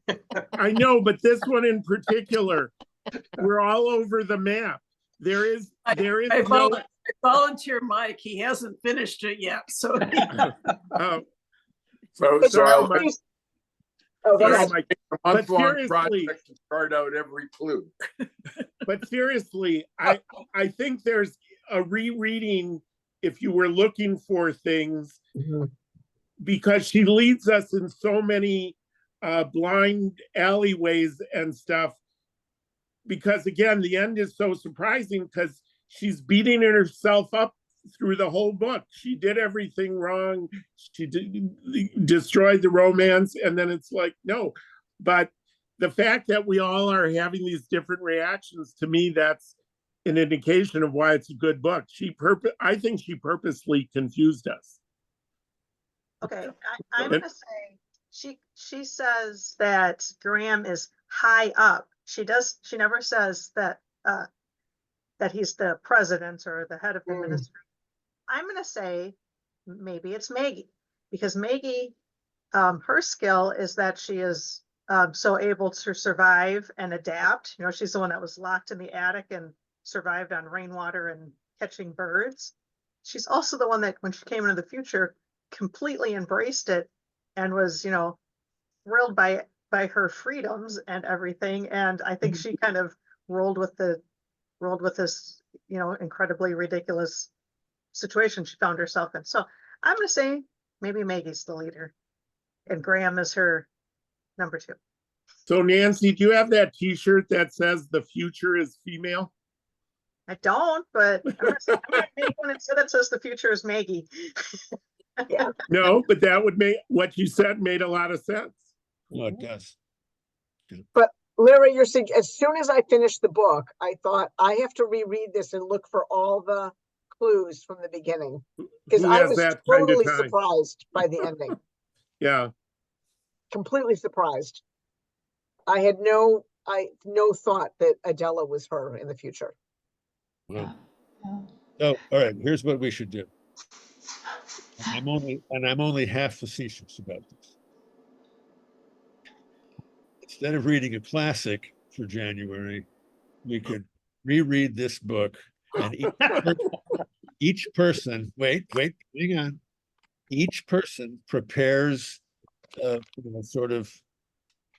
I know, but this one in particular, we're all over the map. I volunteer Mike. He hasn't finished it yet, so. So Mike, a month-long project to chart out every clue. But seriously, I think there's a rereading if you were looking for things, because she leads us in so many blind alleyways and stuff. Because again, the end is so surprising because she's beating herself up through the whole book. She did everything wrong. She destroyed the romance. And then it's like, no. But the fact that we all are having these different reactions, to me, that's an indication of why it's a good book. I think she purposely confused us. Okay, I'm gonna say she says that Graham is high up. She never says that that he's the president or the head of the ministry. I'm gonna say maybe it's Maggie, because Maggie, her skill is that she is so able to survive and adapt. She's the one that was locked in the attic and survived on rainwater and catching birds. She's also the one that, when she came into the future, completely embraced it and was, thrilled by her freedoms and everything. And I think she kind of rolled with this, incredibly ridiculous situation she found herself in. So I'm going to say maybe Maggie's the leader and Graham is her number 2. So Nancy, do you have that t-shirt that says the future is female? I don't, but I'm gonna make one that says the future is Maggie. Yeah. No, but that would make what you said made a lot of sense. Oh, it does. But Larry, you're saying, as soon as I finished the book, I thought I have to reread this and look for all the clues from the beginning, because I was totally surprised by the ending. Yeah. Completely surprised. I had no thought that Adela was her in the future. Well, so, all right, here's what we should do. I'm only half facetious about this. instead of reading a classic for January, we could reread this book, and each person, wait, hang on. Each person prepares a sort of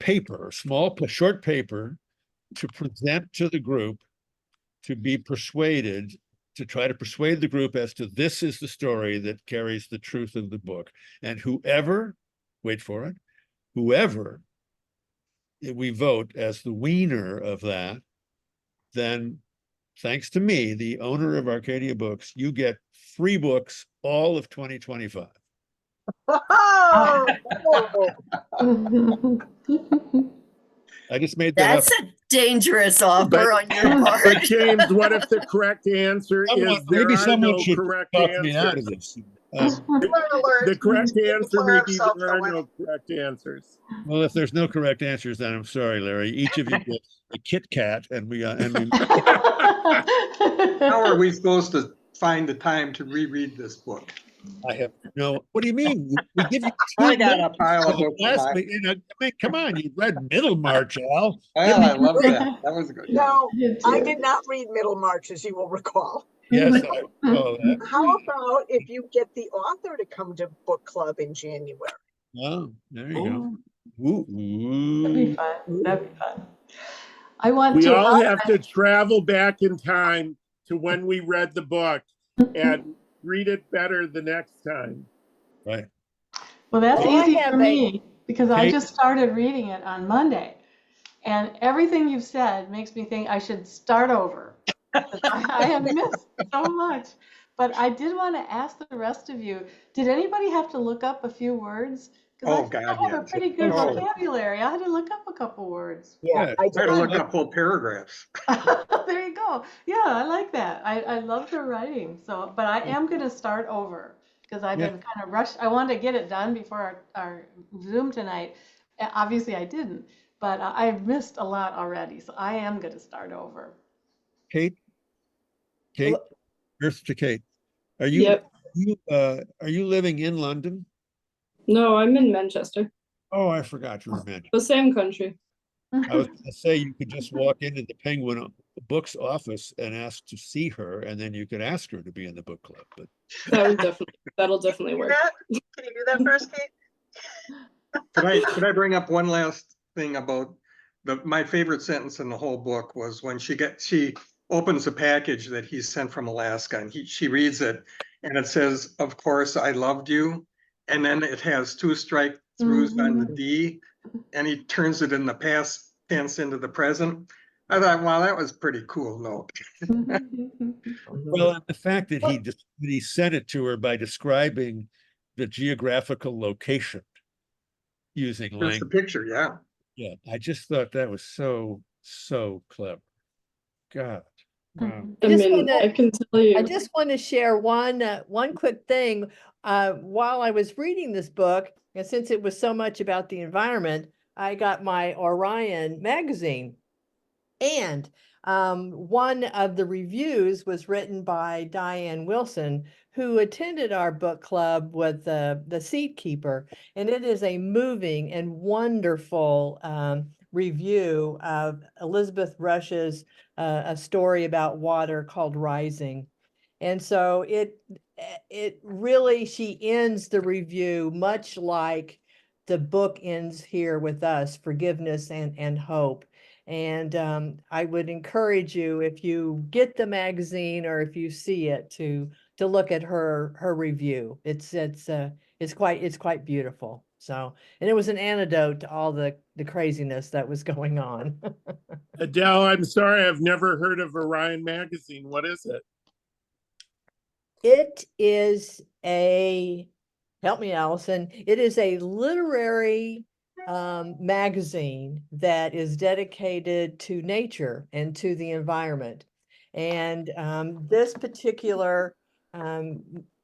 paper, short paper, to present to the group, to be persuaded, to try to persuade the group as to this is the story that carries the truth of the book. And whoever, wait for it, whoever we vote as the winner of that, then thanks to me, the owner of Arcadia Books, you get free books all of 2025. Whoa! I just made that That's up. a dangerous offer But- on your part. But James, what if the correct answer is there Maybe are someone no should correct talk me out of answers? this. The correct answer may be Yourself, there are Owen. no correct answers. Well, if there's no correct answers, then I'm sorry, Larry. Each of you gets a Kit Kat, and we How are we supposed to find the time to reread this book? I have no. What do you mean? We give you I got a pile of books. I mean, come on, you read Middlemarch, Al. Well, I love that. That was good. No, I did not read Middlemarch, as you will recall. Yes, I know that. How about if you get the author to come to book club in January? Oh, there you go. Ooh, That'd be ooh. fun. That'd be fun. I want We to. all have to travel back in time to when we read the book and read it better the next time. Right. Well, that's Well, I easy have for a- me because I Kate? just started reading it on Monday. And everything you've said makes me think I should start over. I have missed so much. But I did want to ask the rest of you, did anybody have to look up a few words? Because Oh, I think God, I have yeah. a pretty good Oh. vocabulary. I had to look up a couple words. Yeah, Yeah. I Try to did. look up whole paragraphs. There you go. Yeah, I like that. I love the writing. So, but I am going to start over because I've Yeah. been kind of rushed. I wanted to get it done before our Zoom tonight. Obviously, I didn't, but I've missed a lot already. So I am going to start over. Kate? Earth to Kate. Are Yep. are you living in London? No, I'm in Manchester, Oh, I forgot you were Manchester. the same country. I was gonna say you could just walk into the Penguin Books office and ask to see her, and then you could ask her to be in the book club. But That'll definitely Do work. that? Can you do that first, Kate? Could I bring up one last thing about my favorite sentence in the whole book was when she opens a package that he sent from Alaska, and she reads it, and it says, "Of course, I loved you," and then it has two strike throughs on the D, and he turns it in the past tense into the present. I thought, wow, that was pretty cool note. well, and the fact that he sent it to her by describing the geographical location using That's the language. picture, yeah. Yeah, I just thought that was so clever. God. Wow. I just mean, wanna- I can tell you. I just want to share one quick thing. While I was reading this book, and since it was so much about the environment, I got my Orion magazine. And one of the reviews was written by Diane Wilson, who attended our book club with the Seat Keeper. And it is a moving and wonderful review of Elizabeth Rush's a story about water called Rising. And so it really, she ends the review much like the book ends here with us, forgiveness and hope. And I would encourage you, if you get the magazine or if you see it, to look at her review. It's quite beautiful. So, and it was an antidote to all the craziness that was going on. Adele, I'm sorry, I've never heard of Orion Magazine. What is it? It is help me, Allison. It is a literary magazine that is dedicated to nature and to the environment. And this particular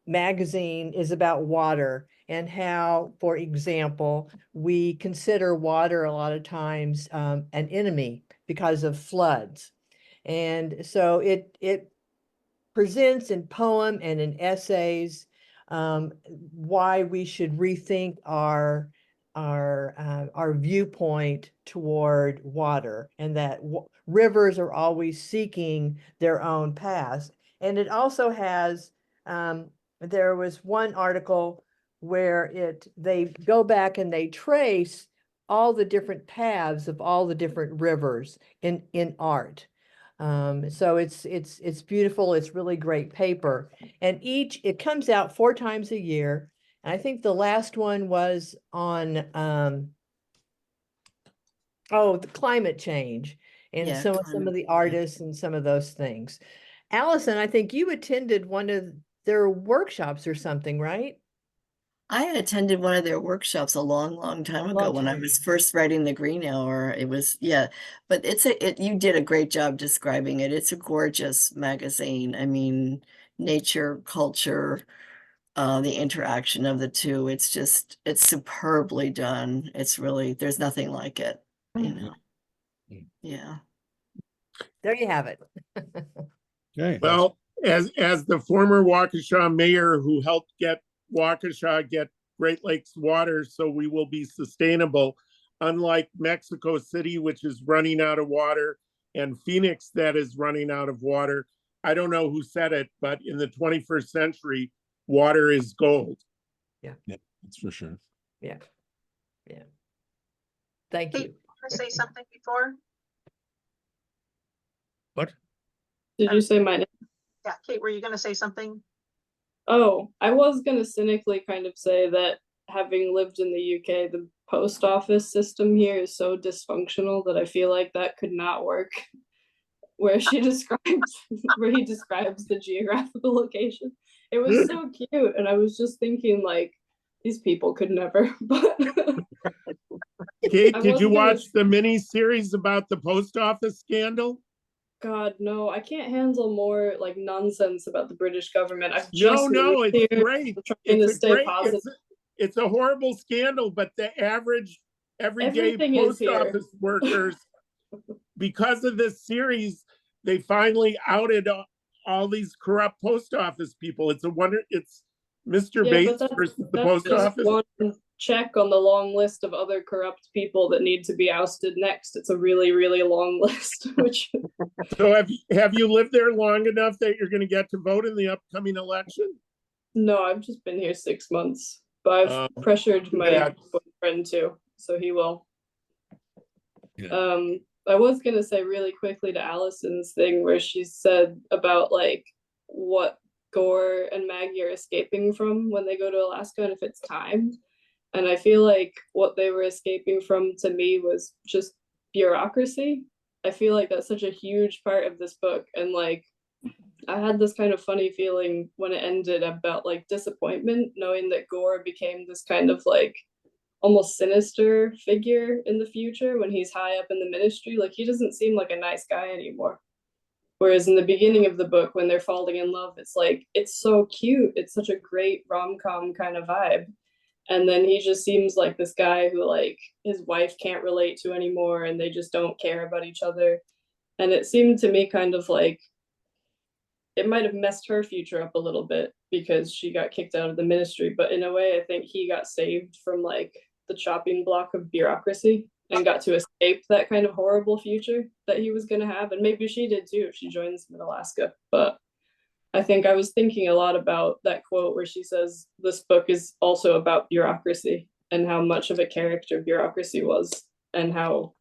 magazine is about water and how, for example, we consider water a lot of times an enemy because of floods. And so it presents in poem and in essays why we should rethink our our viewpoint toward water, and that rivers are always seeking their own paths. And it also has, there was one article where they go back and they trace all the different paths of all the different rivers in art. So it's beautiful. It's really great paper. And it comes out 4 times a year. And I think the last one was on the climate change and Yeah, some of climate, the yeah. artists and some of those things. Allison, I think you attended one of their workshops or something, right? I had attended one of their workshops a long, long time ago Long when I time. was first writing The Green Hour. It was, yeah, but you did a great job describing it. It's a gorgeous magazine. I mean, nature, culture, the interaction of the two. It's superbly done. It's really, there's nothing like it, you know. Yeah. There you have it. Okay. Well, as the former Waukesha mayor who helped get Waukesha get Great Lakes water so we will be sustainable, unlike Mexico City, which is running out of water, and Phoenix that is running out of water. I don't know who said it, but in the 21st century, water is gold. Yeah, that's for sure. Yeah. Yeah. Thank Kate, you. want to say something before? What? Did you say my name? Yeah, Kate, were you going to say something? Oh, I was gonna cynically kind of say that having lived in the UK, the post office system here is so dysfunctional that I feel like that could not work. Where he describes the geographical location. It was so cute, and I was just thinking like these people could never. But Kate, I did you was gonna- watch the mini series about the post office scandal? God, no, I can't handle more like nonsense about the British government. I've No, just no, moved it's here, great. trying to It's a stay great, positive. it's a horrible scandal, but the average everyday Everything is post here. office workers, because of this series, they finally outed all these corrupt post office people. It's a wonder. It's Mr. Yeah, but Bates versus the that's post just office. one check on the long list of other corrupt people that need to be ousted next. It's a really, really long list, which So have you lived there long enough that you're going to get to vote in the upcoming election? no, I've just been here 6 months, but I've pressured my yeah. boyfriend too, so he will. Yeah. I was gonna say really quickly to Allison's thing where she said about like what Gore and Maggie are escaping from when they go to Alaska and if it's time. And I feel like what they were escaping from to me was just bureaucracy. I feel like that's such a huge part of this book. And like, I had this kind of funny feeling when it ended about like disappointment, knowing that Gore became this kind of like almost sinister figure in the future when he's high up in the ministry. Like, he doesn't seem like a nice guy anymore. Whereas in the beginning of the book, when they're falling in love, it's like, it's so cute. It's such a great rom-com kind of vibe. And then he just seems like this guy who like his wife can't relate to anymore and they just don't care about each other. And it seemed to me kind of like it might have messed her future up a little bit because she got kicked out of the ministry. But in a way, I think he got saved from like the chopping block of bureaucracy and got to escape that kind of horrible future that he was going to have. And maybe she did too if she joins him in Alaska. But I think I was thinking a lot about that quote where she says, this book is also about bureaucracy and how much of a character bureaucracy was and how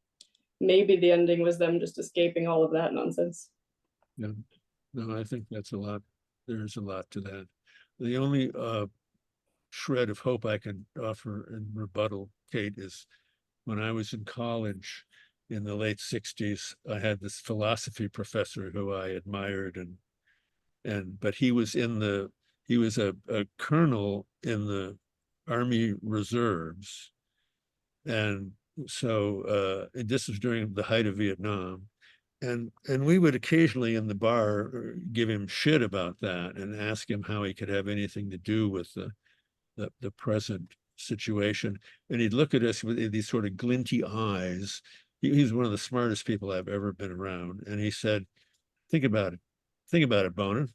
maybe the ending was them just escaping all of that nonsense. Yeah. No, I think that's a lot. There's a lot to that. The only shred of hope I can offer in rebuttal, Kate, is when I was in college in the late 60s, I had this philosophy professor who I admired but he was a colonel in the Army Reserves. And so and this was during the height of Vietnam. And we would occasionally in the bar give him shit about that and ask him how he could have anything to do with the present situation. And he'd look at us with these sort of glinty eyes. He's one of the smartest people I've ever been around. And he said, think about it, Bohnen.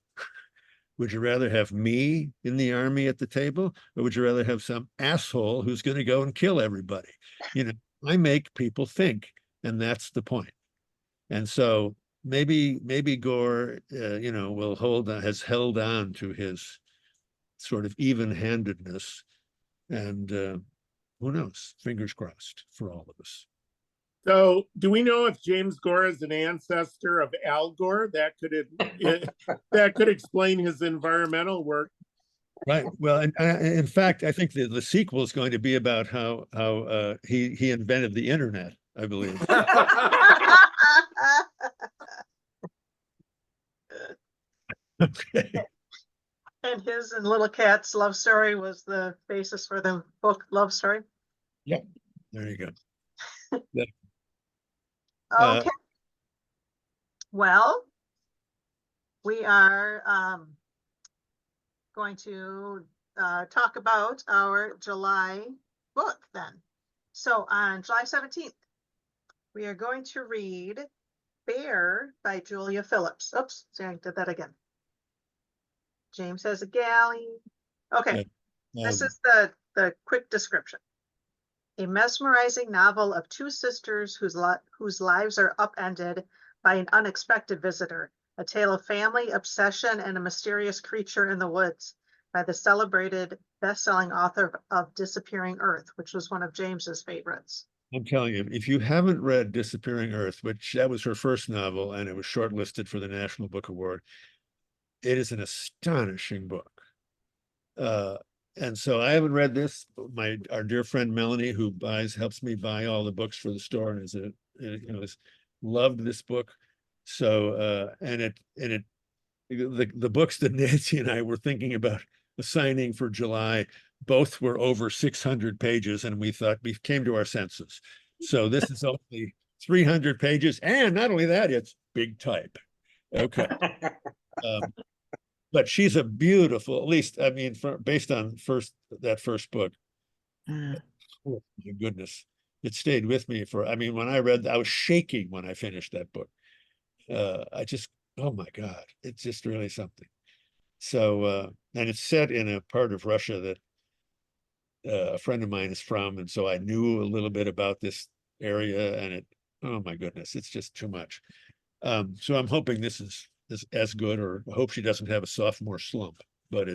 Would you rather have me in the army at the table, or would you rather have some asshole who's going to go and kill everybody? You know, I make people think, and that's the point. And so maybe Gore, you know, has held on to his sort of even-handedness, and who knows? Fingers crossed for all of us. So, do we know if James Gore is an ancestor of Al Gore? That could explain his environmental work. Right. Well, and in fact, I think the sequel is going to be about how he invented the internet, I believe. Okay. And his and Little Cat's love story was the basis for the book Love Story. Yeah. There you go. Yeah. Okay. Well, we are going to talk about our July book then. So on July 17th, we are going to read Bear by Julia Phillips. Oops, see, I did that again. James has a galley. Okay, this is the quick description. A mesmerizing novel of two sisters whose lives are upended by an unexpected visitor. A tale of family, obsession, and a mysterious creature in the woods by the celebrated best-selling author of Disappearing Earth, which was one of James's favorites. I'm telling you, if you haven't read Disappearing Earth, which that was her first novel, and it was shortlisted for the National Book Award, it is an astonishing book. And so I haven't read this. Our dear friend Melanie, who helps me buy all the books for the store, and has loved this book. So the books that Nancy and I were thinking about assigning for July, both were over 600 pages, and we thought we came to our senses. So this is only 300 pages, and not only that, it's big type. Okay. But she's a beautiful, at least, I mean, based on that first book. Oh my goodness. It stayed with me when I read, I was shaking when I finished that book. Oh my God, it's just really something. So, and it's set in a part of Russia that a friend of mine is from. And so I knew a little bit about this area, and oh my goodness, it's just too much. So I'm hoping this is as good, or I hope she doesn't have a sophomore slump, but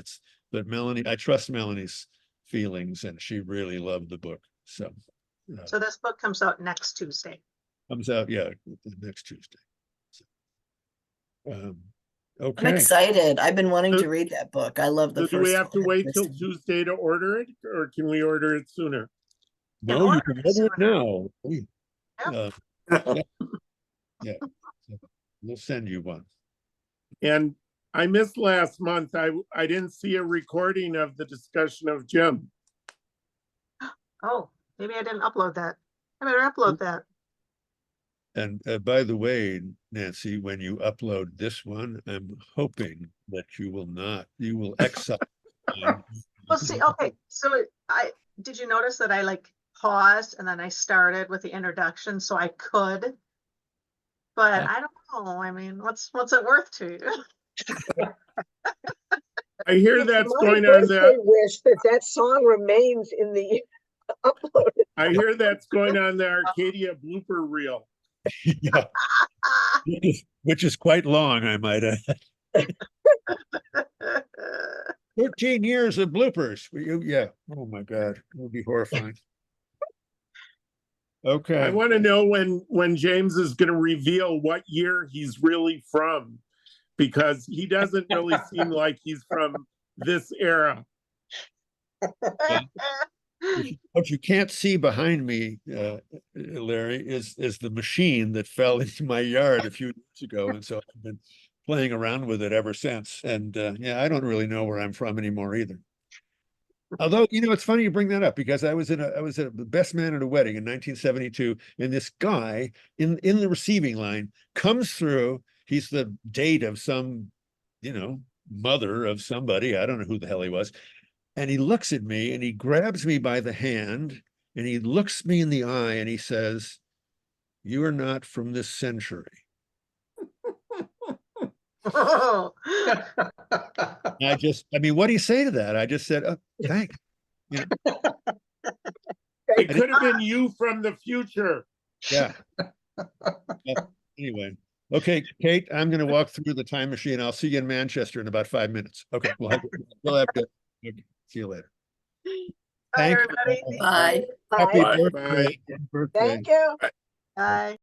Melanie, I trust Melanie's feelings, and she really loved the book. So this book comes out next Tuesday. Yeah, next Tuesday. So, okay. I'm excited. I've been wanting to read that book. I love the first one. Do we have to wait till Tuesday to order it, or can we order it sooner? No, you can order it now. Yeah. We'll send you one. And I missed last month. I didn't see a recording of the discussion of Jim. Oh, maybe I didn't upload that. I better upload that. And by the way, Nancy, when you upload this one, I'm hoping that you will exile. Well, see, okay. So did you notice that I paused and then I started with the introduction so I could? But I don't know. I mean, what's it worth to you? I hear that's going on there. I wish that song remains in the upload. I hear that's going on the Arcadia blooper reel. Yeah. Which is quite long, I might add. 13 years of bloopers. Yeah. Oh my God. It would be horrifying. Okay. I want to know when James is going to reveal what year he's really from, because he doesn't really seem like he's from this era. What you can't see behind me, Larry, is the machine that fell into my yard a few years ago, and so I've been playing around with it ever since. And I don't really know where I'm from anymore either. Although, it's funny you bring that up, because I was a best man at a wedding in 1972, and this guy in the receiving line comes through. He's the date of some, mother of somebody. I don't know who the hell he was. And he looks at me and he grabs me by the hand and he looks me in the eye and he says, "You are not from this century." I mean, what do you say to that? I just said, oh, thanks. You know, It could have been you from the future. yeah. Anyway, okay, Kate, I'm going to walk through the time machine. I'll see you in Manchester in about 5 minutes. Okay, we'll have to. Okay, see you later. Bye, Thank everybody. you. Bye. Happy Bye. birthday. Bye. Birthday. Thank you. Bye.